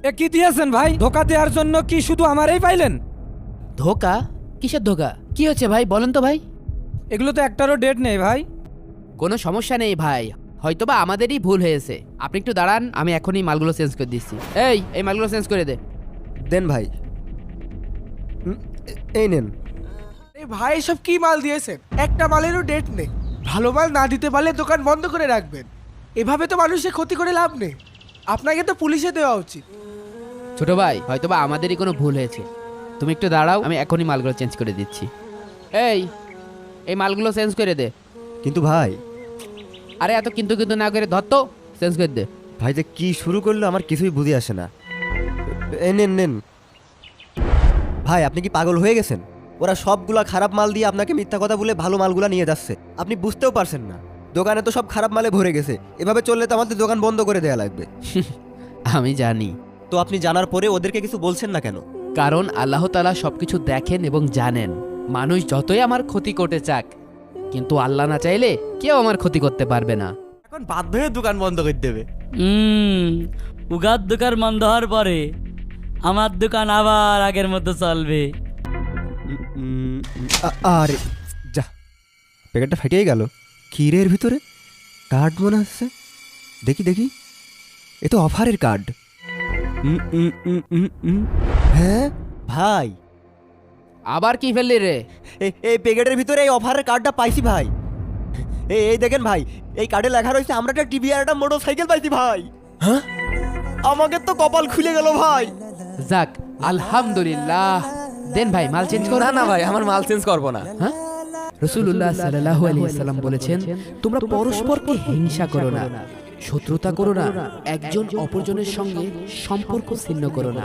এ কি দিয়েছেন ভাই? ধোকা দেওয়ার জন্য কি শুধু আমারই পাইলেন? ধোকা? কিসের ধোকা? কি হচ্ছে ভাই, বলেন তো ভাই। এগুলো তো একটারও ডেট নেই ভাই। কোনো সমস্যা নেই ভাই, হয়তোবা আমাদেরই ভুল হয়েছে। আপনি একটু দাঁড়ান, আমি এখনই মালগুলো চেঞ্জ করে দিচ্ছি। এই মালগুলো চেঞ্জ করে দে। দেন ভাই। এই নেন। এই ভাই এসব কি মাল দিয়েছেন? একটা মালেরও ডেট নেই। ভালো মাল না দিতে পারলে দোকান বন্ধ করে রাখবেন। এভাবে তো মানুষের ক্ষতি করে লাভ নেই। আপনাকে তো পুলিশে দেওয়া উচিত। ছোট ভাই, হয়তোবা আমাদেরই কোনো ভুল হয়েছে। তুমি একটু দাঁড়াও, আমি এখনই মালগুলো চেঞ্জ করে দিচ্ছি। এই মালগুলো চেঞ্জ করে দে। কিন্তু ভাই, আরে এত কিন্তু কিন্তু না করে ধর তো, চেঞ্জ করে দে। ভাই যে কি শুরু করলো আমার কিছুই বুঝে আসে না। এই নেন নেন। ভাই আপনি কি পাগল হয়ে গেছেন? ওরা সবগুলা খারাপ মাল দিয়ে আপনাকে মিথ্যা কথা বলে ভালো মালগুলা নিয়ে যাচ্ছে। আপনি বুঝতেও পারছেন না দোকানে তো সব খারাপ মালে ভরে গেছে। এভাবে চললে তো আমাদের দোকান বন্ধ করে দেওয়া লাগবে। আমি জানি, তো আপনি জানার পরে ওদেরকে কিছু বলছেন না কেন? কারণ আল্লাহ তাআলা সবকিছু দেখেন এবং জানেন। মানুষ যতই আমার ক্ষতি করতে চাক, কিন্তু আল্লাহ না চাইলে কেউ আমার ক্ষতি করতে পারবে না। এখন বাধ্য হয়ে দোকান বন্ধ করে দেবে। উগার দোকান বন্ধ হওয়ার পরে আমার দোকান আবার আগের মতো চলবে। আরে যা, প্যাকেটটা ফাটিয়ে গেল। ক্ষীরের ভিতরে কার্ড মনে হচ্ছে। দেখি দেখি, এ তো অফারের কার্ড। হ্যাঁ ভাই, আবার কি ফেললি রে? এই প্যাকেটের ভিতরে এই অফারের কার্ডটা পাইছি ভাই। এই দেখেন ভাই, এই কার্ডে লেখা রয়েছে আমরা একটা টিভি আর একটা মোটর সাইকেল পাইছি ভাই। হ্যাঁ, আমাকে তো কপাল খুলে গেল ভাই। যাক, আলহামদুলিল্লাহ। দেন ভাই, মাল চেঞ্জ করো। না ভাই, আমার মাল চেঞ্জ করবো না। হ্যাঁ, রাসূলুল্লাহ সাল্লাল্লাহু আলাইহি ওয়াসাল্লাম বলেছেন, তোমরা পরস্পরকে হিংসা করো না, শত্রুতা করো না, একজন অপরজনের সঙ্গে সম্পর্ক ছিন্ন করো না।